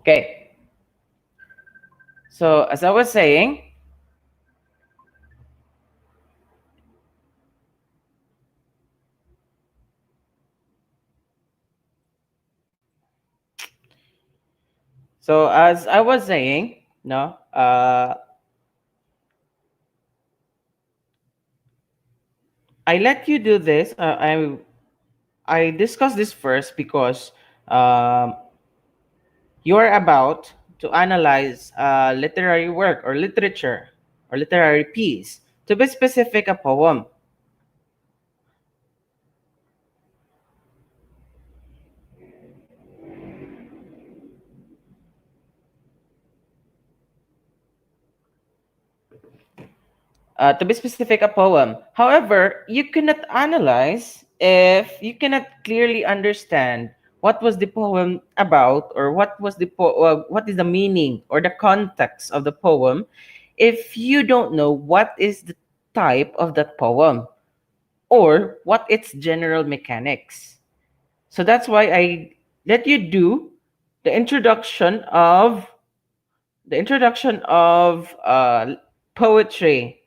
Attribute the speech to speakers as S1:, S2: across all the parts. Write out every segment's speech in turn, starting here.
S1: Okay. So as I was saying, no, I let you do this. I discussed this first because um, you are about to analyze literary work or literature or literary piece. To be specific, a poem. To be specific, a poem. However, you cannot analyze if you cannot clearly understand what was the poem about, or what is the meaning or the context of the poem, if you don't know what is the type of that poem or what its general mechanics. So that's why I let you do the introduction of poetry.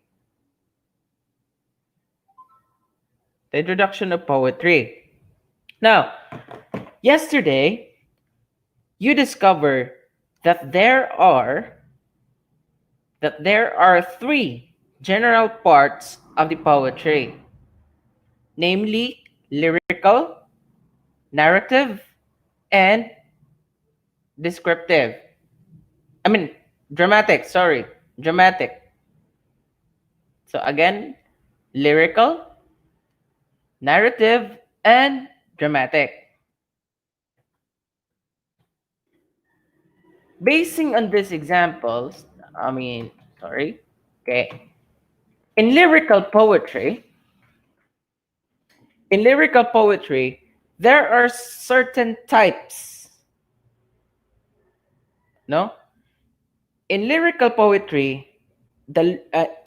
S1: The introduction of poetry. Now, yesterday you discover that there are three general parts of the poetry, namely lyrical, narrative, and descriptive. I mean, dramatic, sorry, dramatic. So again, lyrical, narrative, and dramatic. Basing on these examples, I mean, sorry, okay. In lyrical poetry, in lyrical poetry, there are certain types. No? In lyrical poetry, the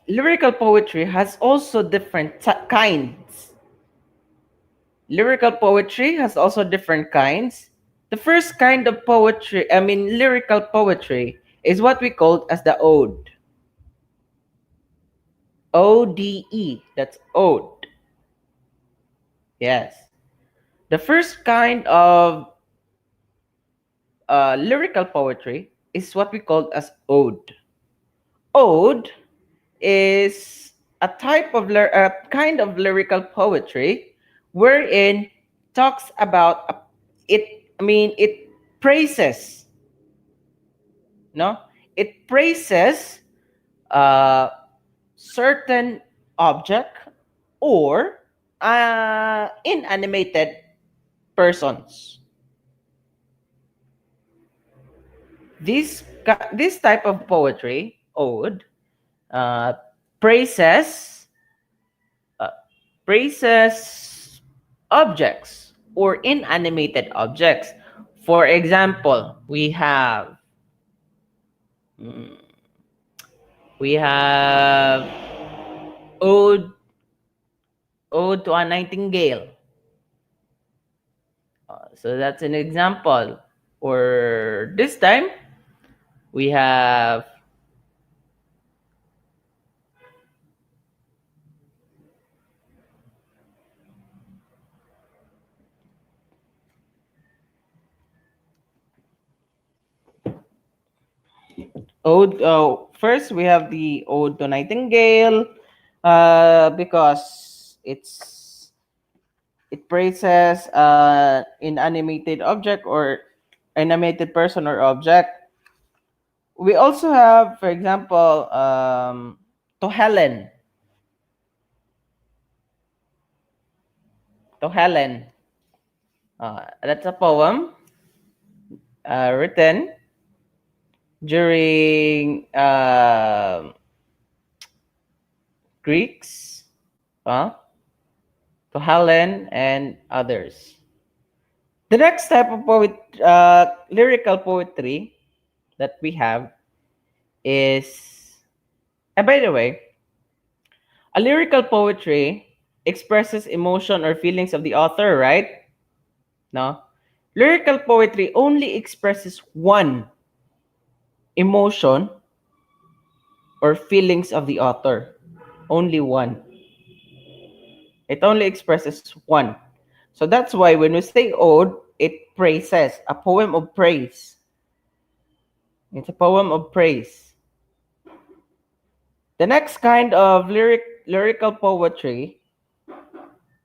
S1: lyrical poetry has also different kinds. Lyrical poetry has also different kinds. The first kind of poetry, I mean lyrical poetry, is what we call as the ode. ODE, that's ode. Yes. The first kind of lyrical poetry is what we call as ode. Ode is a a kind of lyrical poetry wherein talks about it. I mean, it praises. No, it praises uh, certain object or inanimated persons. This type of poetry, ode, uh, praises uh, praises objects or inanimated objects. For example, mm, we have ode ode to a nightingale. So that's an example. Or this time we have ode. First, we have the ode to nightingale, because it praises inanimated object or animated person or object. We also have, for example, to Helen. To Helen. That's a poem written during Greeks, to Helen and others. The next type of lyrical poetry that we have is, and by the way, a lyrical poetry expresses emotion or feelings of the author, right? No? Lyrical poetry only expresses one emotion or feelings of the author. Only one. It only expresses one. So that's why when we say ode, it praises, a poem of praise. It's a poem of praise. The next kind of lyrical poetry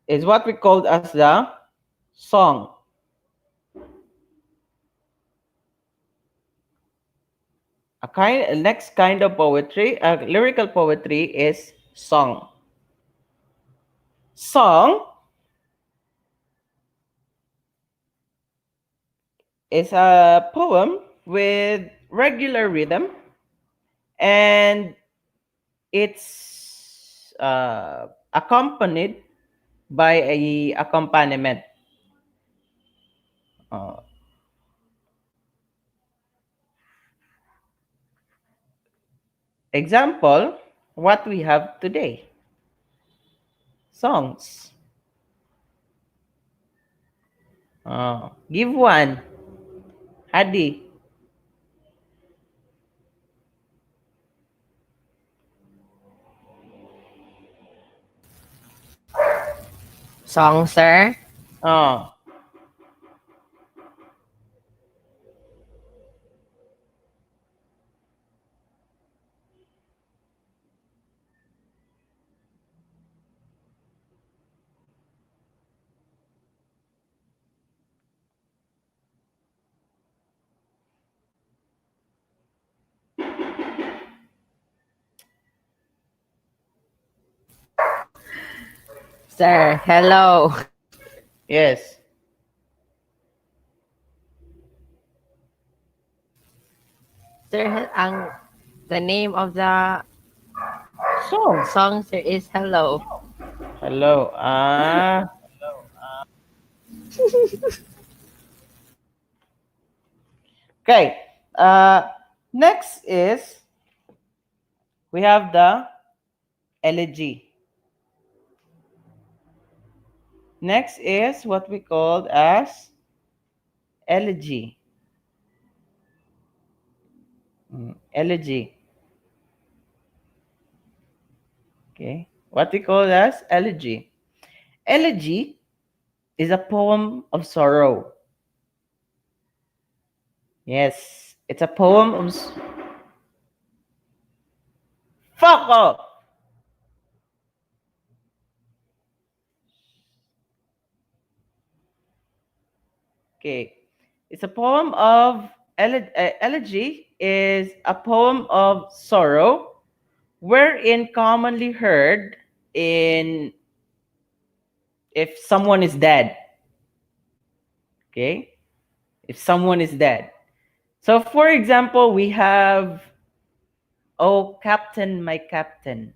S1: is what we call as the song. Next kind of poetry, lyrical poetry is song. Song is a poem with regular rhythm, and it's accompanied by a accompaniment. Uh, Example, what we have today, songs. Give one, Hadi.
S2: Song, sir.
S1: Oh,
S2: Sir, hello.
S1: yes,
S2: Sir, the name of the
S1: song.
S2: song, sir, is Hello.
S1: Hello. Okay. Uh, Next is we have the elegy. Next is what we called as elegy. Elegy. Okay. What we call as elegy. Elegy is a poem of sorrow. Yes, it's a poem of fuck off. Okay, it's a poem of elegy is a poem of sorrow, wherein commonly heard in if someone is dead. Okay, if someone is dead. So, for example, we have "Oh Captain, my Captain."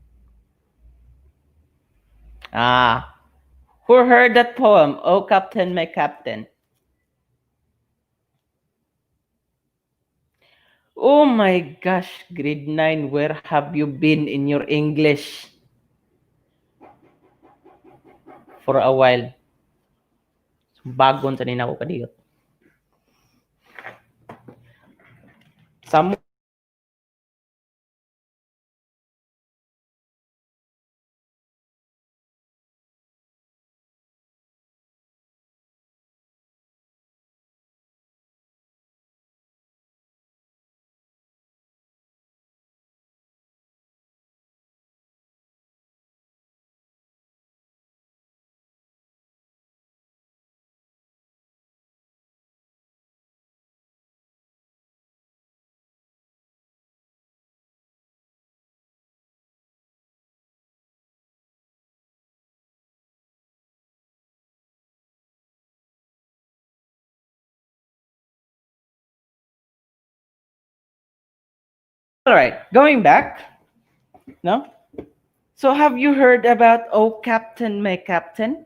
S1: Ah, who heard that poem? "Oh Captain, my Captain." Oh my gosh, grade 9, where have you been in your English for a while? Bagon sa nina ko kadiyot. Some all right, going back, no? So have you heard about "Oh Captain, my Captain"?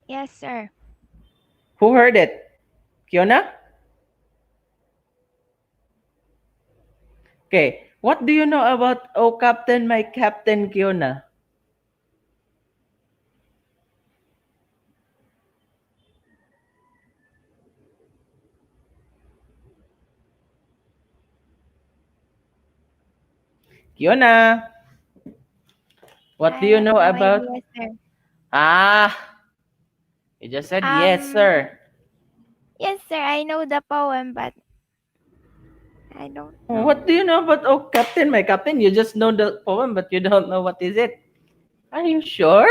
S3: Yes, sir.
S1: Who heard it? Kiona? Okay. What do you know about "Oh Captain, my Captain", Kiona? Kiona, what do
S3: I
S1: you
S3: have
S1: know
S3: no
S1: about?
S3: idea, sir.
S1: Ah, you just said yes,
S3: Um,
S1: sir.
S3: yes, sir. I know the poem, but I don't
S1: What do
S3: know.
S1: you know about Oh Captain, My Captain? You just know the poem, but you don't know what is it. Are you sure?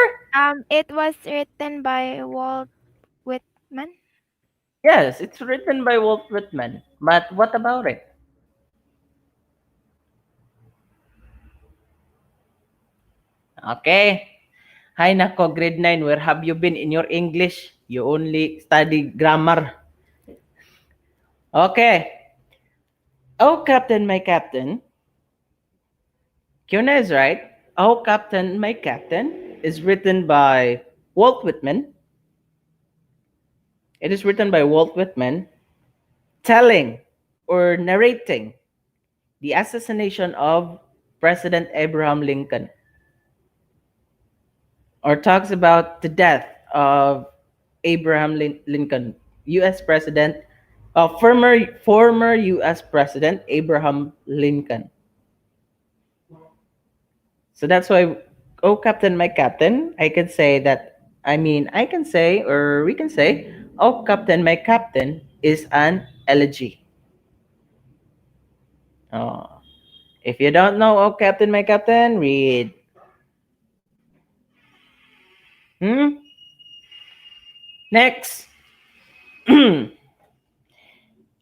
S3: It was written by Walt Whitman.
S1: Yes, it's written by Walt Whitman. But what about it? Okay. Hi nako, grade 9. Where have you been in your English? You only study grammar. Okay. Oh Captain, My Captain. Kiona is right. Oh Captain, My Captain is written by Walt Whitman. It is written by Walt Whitman, telling or narrating the assassination of President Abraham Lincoln, or talks about the death of Abraham Lincoln, U.S. President, former U.S. President Abraham Lincoln. So that's why, oh Captain, My Captain, I can say that. I mean, I can say, or we can say, oh Captain, My Captain is an elegy. Oh. If you don't know, oh Captain, My Captain, read. Hmm? Next.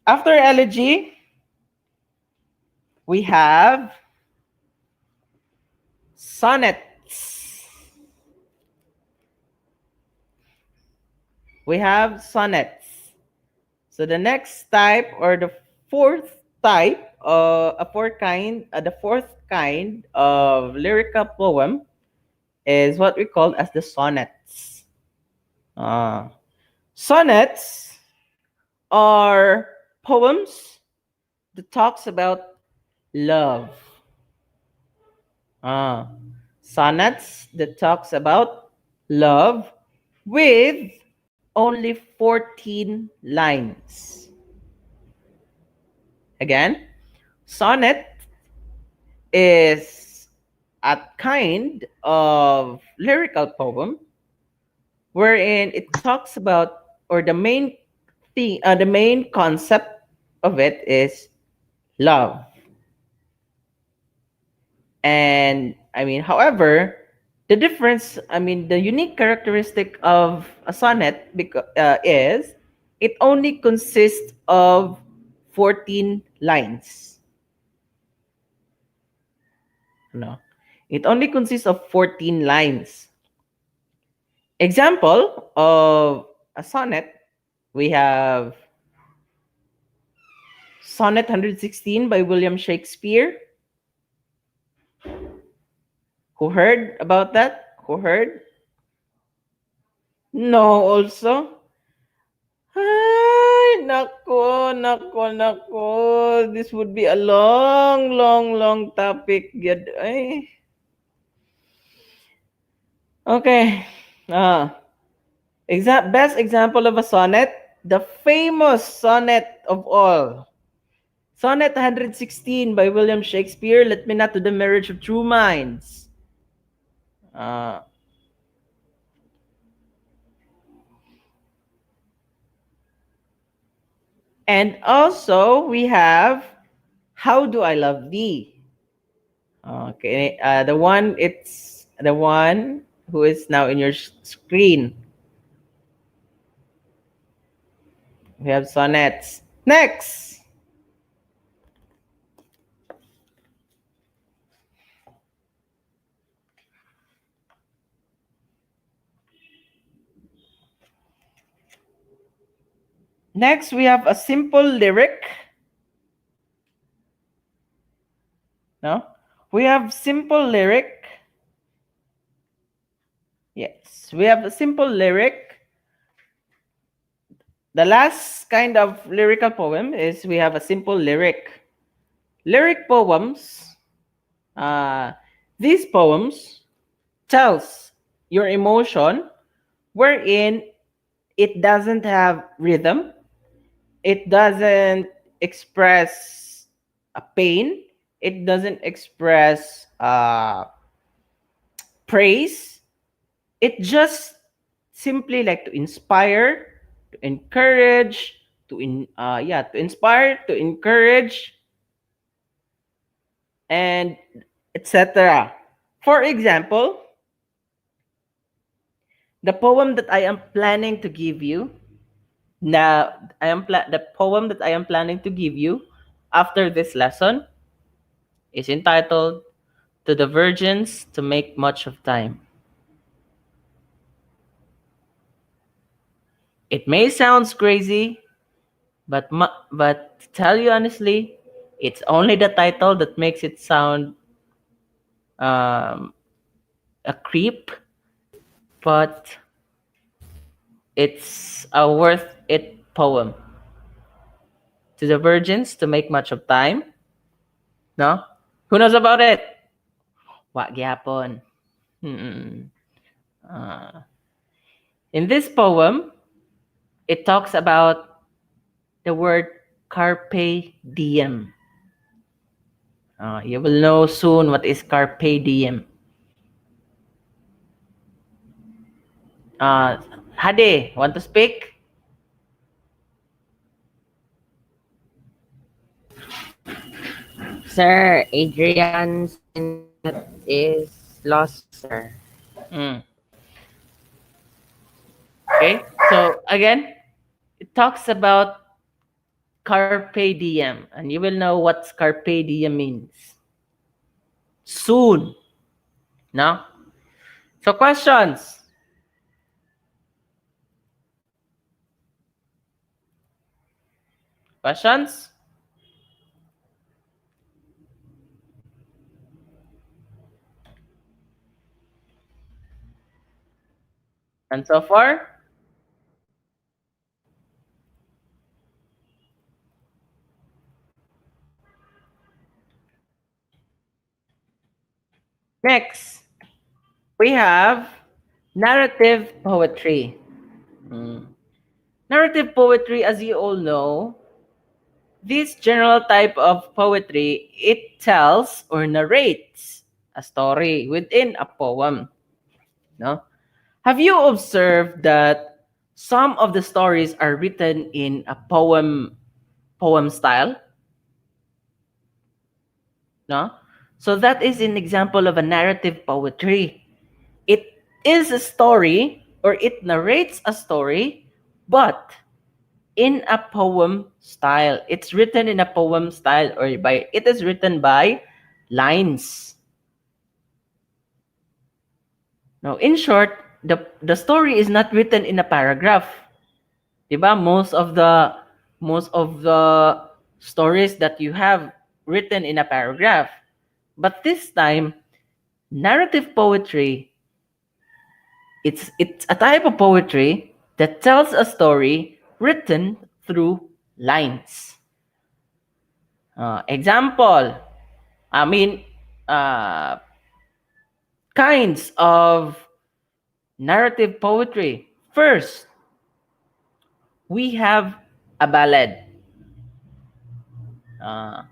S1: After elegy, we have sonnets. We have sonnets. So the next type, or the fourth type, the fourth kind of lyrical poem is what we call as the sonnets. Uh, Sonnets are poems that talks about love. Uh, Sonnets that talks about love with only 14 lines. Again, sonnet is a kind of lyrical poem wherein it talks about, or the main concept of it is love. And I mean, however, the unique characteristic of a sonnet is it only consists of 14 lines. No, it only consists of 14 lines. Example of a sonnet, we have Sonnet 116 by William Shakespeare. Who heard about that? Who heard? No, also. Ay, nako, nako, nako. This would be a long, long, long topic. Ay. Okay. Ah. Best example of a sonnet, the famous sonnet of all. Sonnet 116 by William Shakespeare, Let Me Not to the Marriage of True Minds. Uh, and also, we have How Do I Love Thee? Okay, it's the one who is now in your screen. We have sonnets. Next, next we have a simple lyric. No, we have simple lyric. Yes, we have a simple lyric. The last kind of lyrical poem is we have a simple lyric. Lyric poems. Uh, these poems tells your emotion, wherein it doesn't have rhythm, it doesn't express a pain, It doesn't express praise. It just simply like to inspire, to encourage, to inspire, to encourage, and etc. For example, the poem that I am planning to give you now, the poem that I am planning to give you after this lesson is entitled "To the Virgins to Make Much of Time." It may sound crazy, but to tell you honestly, it's only the title that makes it sound um, a creep, but it's a worth it poem. To the Virgins to Make Much of Time. No? Who knows about it? Wa gyapon. Hmm. Uh, in this poem, it talks about the word carpe diem. You will know soon what is carpe diem. Uh, Hade, want to speak?
S2: Sir, Adrian's internet is lost, sir.
S1: Mm. Okay, so again, it talks about carpe diem, and you will know what carpe diem means soon. No? So questions. Questions? And so far? Next, we have narrative poetry. Mm. Narrative poetry, as you all know, this general type of poetry, it tells or narrates a story within a poem. No? Have you observed that some of the stories are written in a poem style? No? So that is an example of a narrative poetry. It is a story or it narrates a story, but in a poem style. It's written in a poem style or by it is written by lines. Now, in short, the story is not written in a paragraph. Diba? Most of the stories that you have written in a paragraph. But this time, narrative poetry, it's a type of poetry that tells a story written through lines. Example, I mean, uh, kinds of narrative poetry. First, we have a ballad. Uh,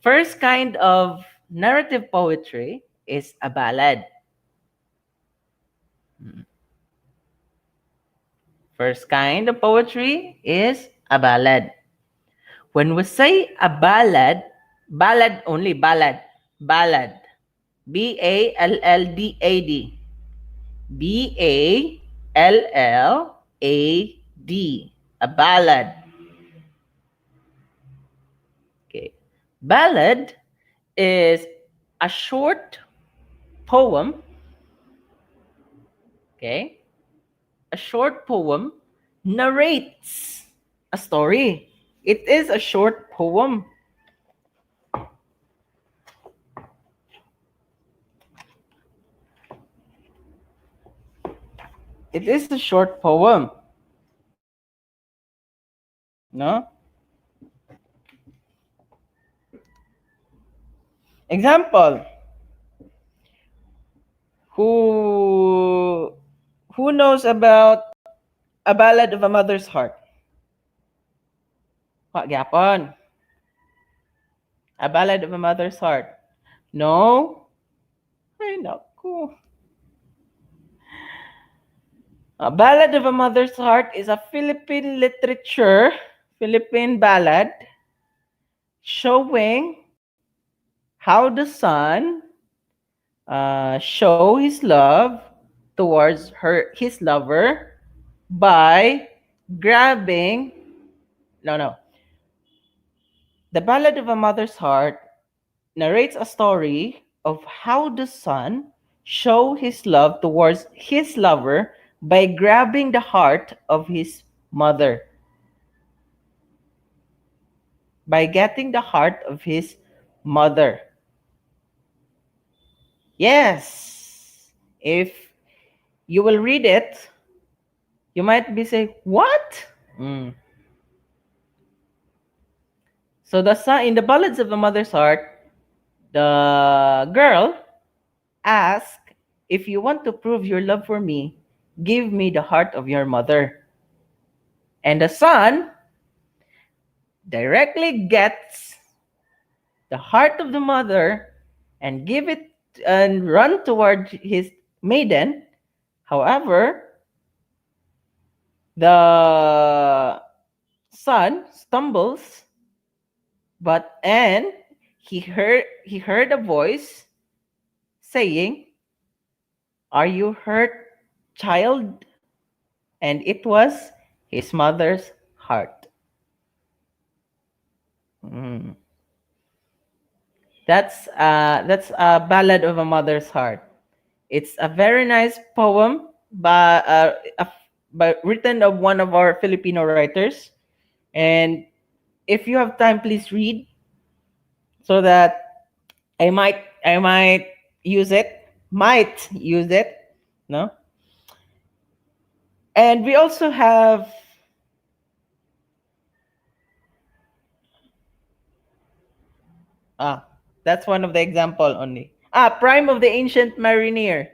S1: First kind of narrative poetry is a ballad. First kind of poetry is a ballad. When we say a ballad, ballad only, ballad, ballad, B-A-L-L-D-A-D, B-A-L-L-A-D, a ballad. Okay. Ballad is a short poem, okay? A short poem narrates a story. It is a short poem. It is a short poem. No? Example. Who who knows about A Ballad of a Mother's Heart? What gyapon? A Ballad of a Mother's Heart. No? Ay, naku. A Ballad of a Mother's Heart is a Philippine literature, Philippine ballad, showing how the son show his love towards his lover by grabbing. No, no. The Ballad of a Mother's Heart narrates a story of how the son show his love towards his lover by grabbing the heart of his mother, by getting the heart of his mother. Yes. If you will read it, you might be saying, what? Mm. So the son in the Ballads of the Mother's Heart, the girl asks, if you want to prove your love for me, give me the heart of your mother. And the son directly gets the heart of the mother and give it and run toward his maiden. However, the son stumbles, and he heard a voice saying, "Are you hurt, child?" And it was his mother's heart. Mm. That's a Ballad of a Mother's Heart. It's a very nice poem by written of one of our Filipino writers. And if you have time, please read so that I might use it. Might use it. No. And we also have ah that's one of the example only. Prime of the Ancient Mariner.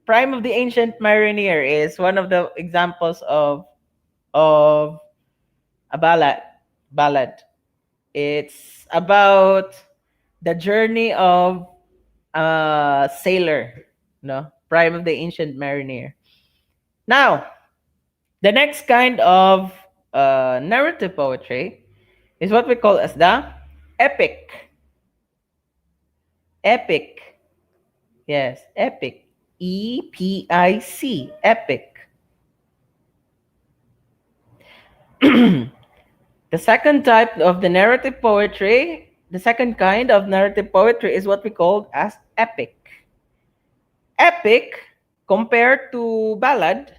S1: Prime of the Ancient Mariner is one of the examples of a ballad. It's about the journey of a sailor, no? Prime of the Ancient Mariner. Now, the next kind of narrative poetry is what we call as the epic. Epic. Yes, epic. EPIC. Epic. The second type of the narrative poetry, the second kind of narrative poetry is what we call as epic. Epic, compared to ballad,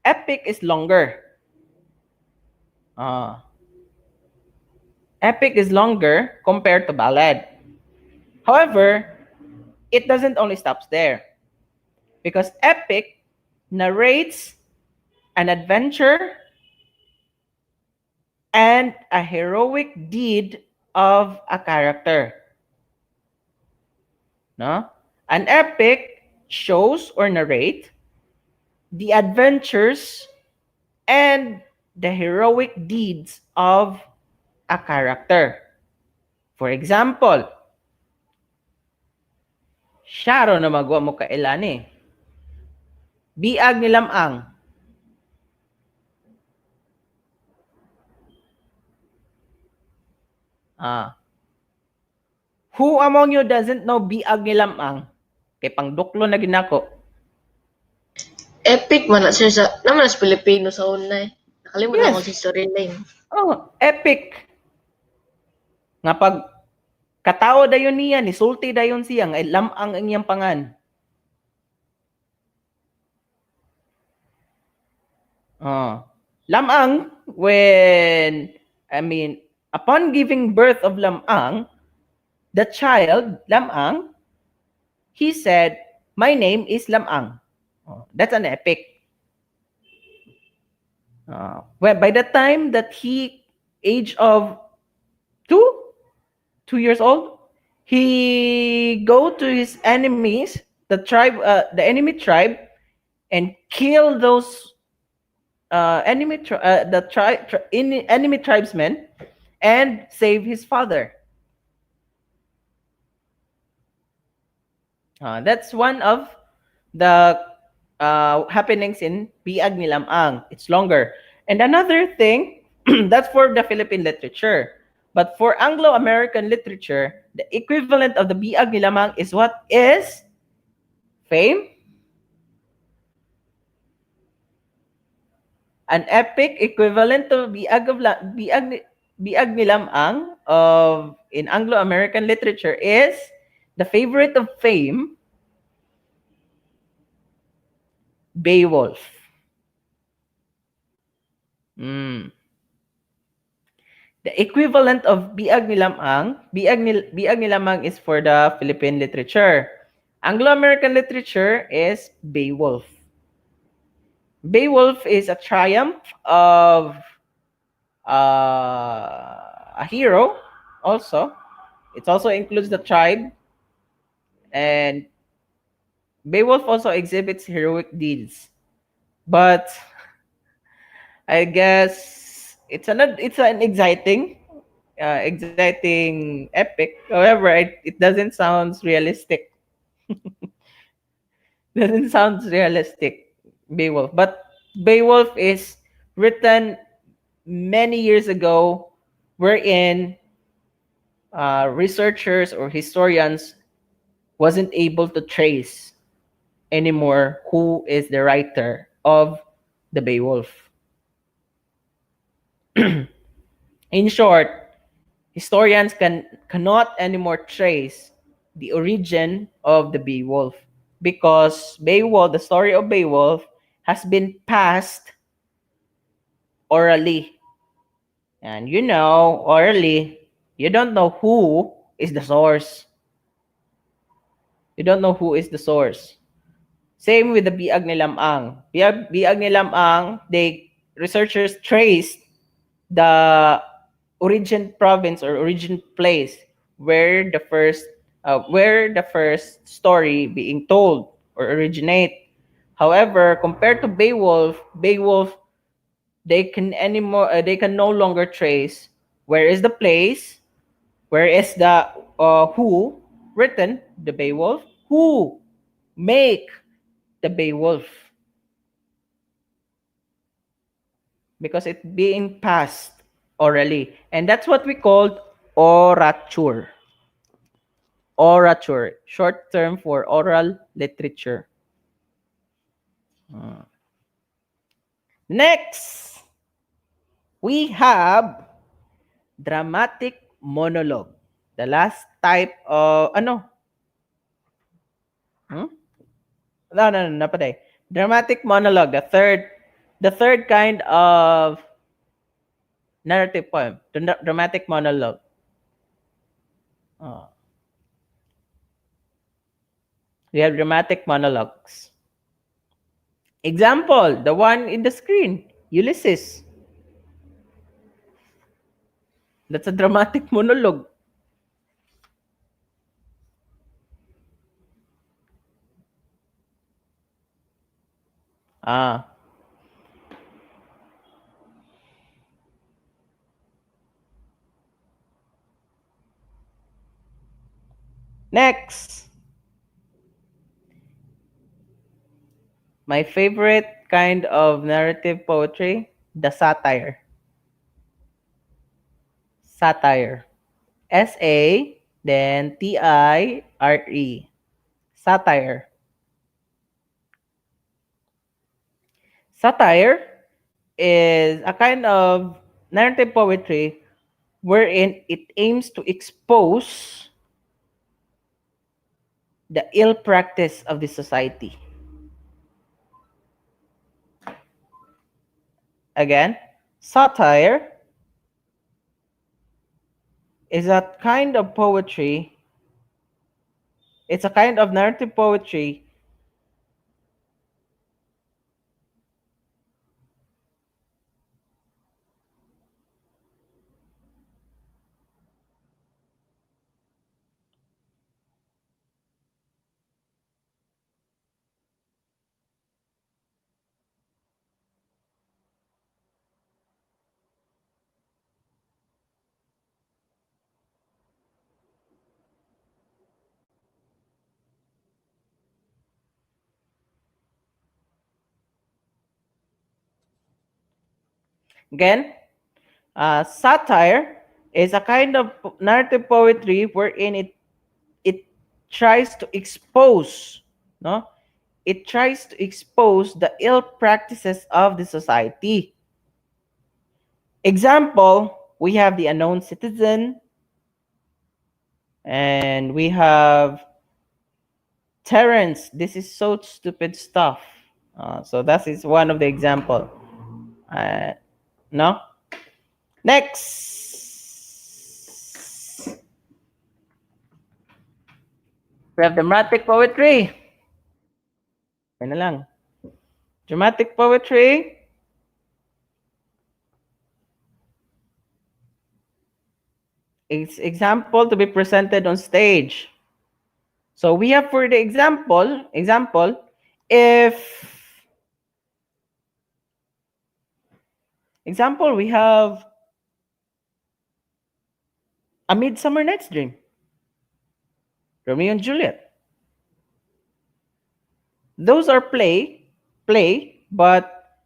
S1: epic is longer. Uh, Epic is longer compared to ballad. However, it doesn't only stop there, because epic narrates an adventure and a heroic deed of a character. No? An epic shows or narrate the adventures and the heroic deeds of a character. For example, Sharo na magwa mo kailani. Biag ni Lamang. Who among you doesn't know Biag ni Lamang? Kay pangduklo na ginako.
S4: Epic man na siya naman sa Pilipino sa una eh. Nakalimutan
S1: Yes.
S4: ko si storyline.
S1: Epic. Nga pag katao dayon niya, ni sulti dayon siya, nga Lamang ang iyang pangan. Lamang, upon giving birth of Lamang, the child, Lamang, he said, "My name is Lamang." That's an epic. By the time that he age of 2 years old, he go to his enemies, the enemy tribe, and kill those enemy tribesmen, and save his father. That's one of the happenings in Biag ni Lamang. It's longer. And another thing, that's for the Philippine literature. But for Anglo-American literature, the equivalent of the Biag ni Lamang is what is fame, an epic equivalent to Biag ni Lamang of in Anglo-American literature is the favorite of fame, Beowulf. Mm. The equivalent of Biag ni Lamang is for the Philippine literature. Anglo-American literature is Beowulf. Beowulf is a triumph of a hero also. It also includes the tribe, and Beowulf also exhibits heroic deeds. But I guess it's an exciting epic. However, it doesn't sound realistic. Doesn't sound realistic, Beowulf. But Beowulf is written many years ago, wherein researchers or historians wasn't able to trace anymore who is the writer of the Beowulf. In short, historians cannot anymore trace the origin of the Beowulf because Beowulf, the story of Beowulf, has been passed orally. And orally, you don't know who is the source. You don't know who is the source. Same with the Biag ni Lamang. Biag ni Lamang, researchers traced the origin province or origin place where the first story being told or originate. However, compared to Beowulf they can no longer trace where is the place, where is the who written the Beowulf, who make the Beowulf, because it's being passed orally, and that's what we called orature. Orature, short term for oral literature. Next, we have dramatic monologue. The last type of Hmm? No, napaday. Dramatic monologue, the third kind of narrative poem, dramatic monologue. Uh, we have dramatic monologues. Example, the one in the screen, Ulysses. That's a dramatic monologue. Ah. Next, my favorite kind of narrative poetry, the satire. Satire. then Tire. Satire. Satire is a kind of narrative poetry wherein it aims to expose the ill practice of the society. Again, satire is a kind of poetry, it's a kind of narrative poetry Again, satire is a kind of narrative poetry wherein it tries to expose, no, it tries to expose the ill practices of the society. Example, we have The Unknown Citizen, and we have Terrence. This is so stupid stuff. So that is one of the example. No. Next, we have dramatic poetry. Yan na lang. Dramatic poetry. It's example to be presented on stage. So we have for the example, if we have A Midsummer Night's Dream, Romeo and Juliet. Those are play, but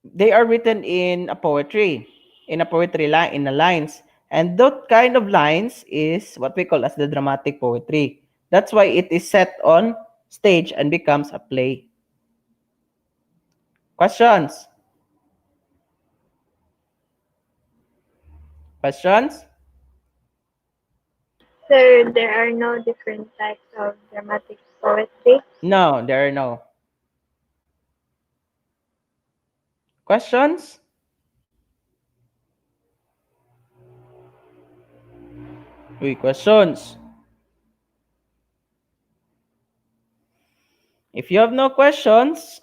S1: they are written in a poetry, in the lines. And that kind of lines is what we call as the dramatic poetry. That's why it is set on stage and becomes a play. Questions? Questions?
S5: Sir, there are no different types of dramatic poetry.
S1: No, there are no. Questions? Questions? If you have no questions,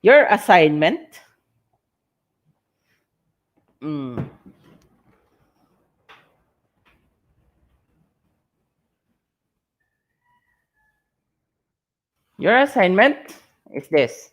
S1: your assignment. Your assignment is this.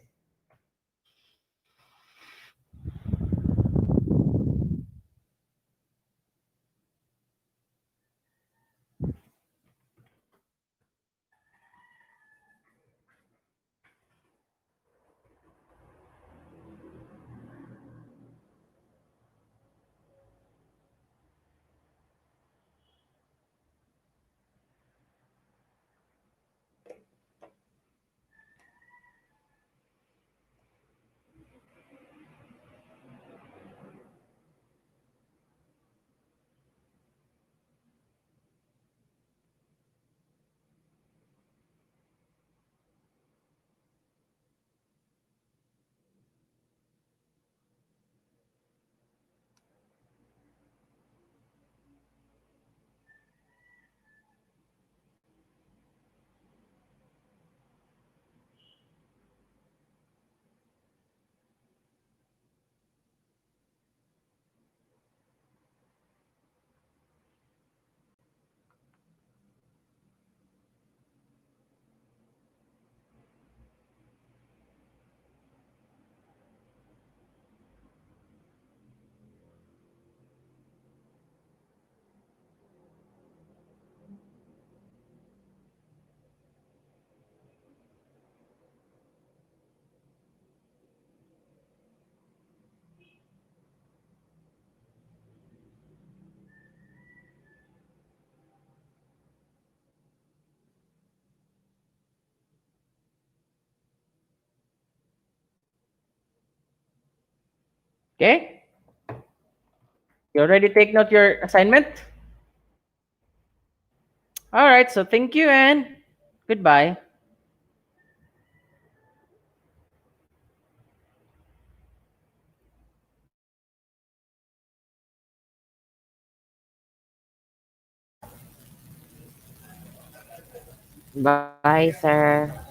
S1: Okay? You already take note your assignment? All right, so thank you and goodbye.
S2: Bye, sir.